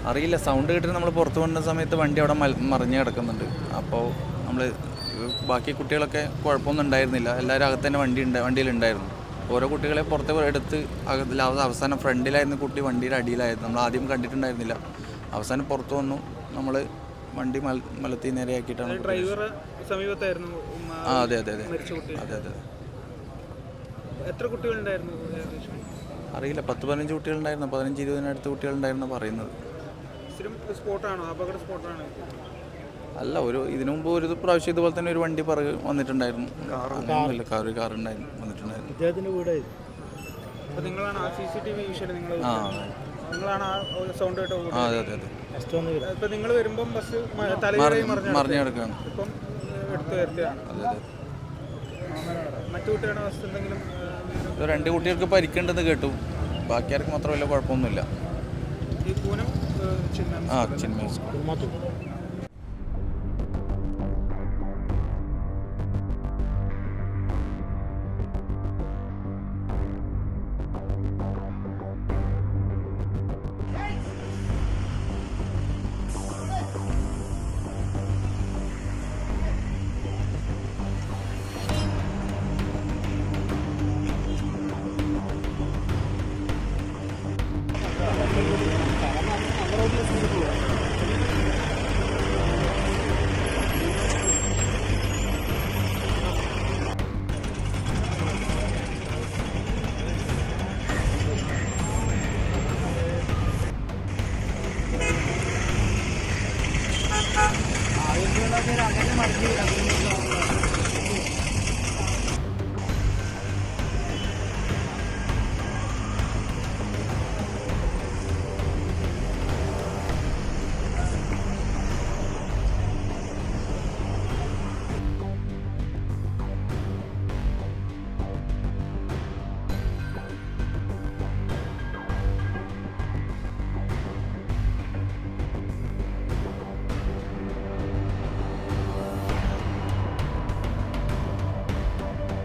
അറിയില്ല, സൗണ്ട് കേട്ടിട്ട് നമ്മൾ പുറത്ത് കൊണ്ടുവന്ന സമയത്ത് വണ്ടി അവിടെ മറിഞ്ഞ് കിടക്കുന്നുണ്ട്. അപ്പോൾ നമ്മൾ ബാക്കി കുട്ടികളൊക്കെ കുഴപ്പമൊന്നും ഉണ്ടായിരുന്നില്ല, എല്ലാവരും അകത്ത് തന്നെ വണ്ടിയിലുണ്ടായിരുന്നു. ഓരോ കുട്ടികളെ പുറത്ത് എടുത്ത് അവസാനം ഫ്രണ്ടിലായിരുന്നു കുട്ടി, വണ്ടിയുടെ അടിയിലായിരുന്നു. നമ്മൾ ആദ്യം കണ്ടിട്ടുണ്ടായിരുന്നില്ല. അവസാനം പുറത്ത് വന്നു, നമ്മൾ വണ്ടി മലത്തി നേരെയാക്കിയിട്ടാണ്. ഡ്രൈവർ സമീപത്തായിരുന്നു. ആ അതെ അതെ അതെ അതെ അതെ. എത്ര കുട്ടികളുണ്ടായിരുന്നു? അറിയില്ല, 10-15 കുട്ടികളുണ്ടായിരുന്നു, 15-20 കുട്ടികളുണ്ടായിരുന്നു പറയുന്നത്. സ്പോട്ടാണോ, അപകട സ്പോട്ടാണോ? അല്ല, ഇതിനു മുമ്പ് ഒരു പ്രാവശ്യം ഇതുപോലെ തന്നെ ഒരു വണ്ടി വന്നിട്ടുണ്ടായിരുന്നു. കാറുണ്ടായിരുന്നു വന്നിട്ടുണ്ടായിരുന്നു. നിങ്ങളാണ് ആ CCTV വിഷയം നിങ്ങളാണ് ആ സൗണ്ട് കേട്ടോ? അതെ അതെ അതെ. ഇപ്പം നിങ്ങൾ വരുമ്പം ബസ് മറിഞ്ഞു കിടക്കുകയാണ്. ഇപ്പം എടുത്തു വരുത്തുകയാണ്. അതെ അതെ. മറ്റു കുട്ടികളുടെ അവസ്ഥ എന്തെങ്കിലും? 2 കുട്ടികൾക്ക് പരിക്കുണ്ടെന്ന് കേട്ടു, ബാക്കി ആർക്കും മാത്രം വലിയ കുഴപ്പമൊന്നുമില്ല. ഈ പൂനം ചിന്മയ സ്കൂൾ.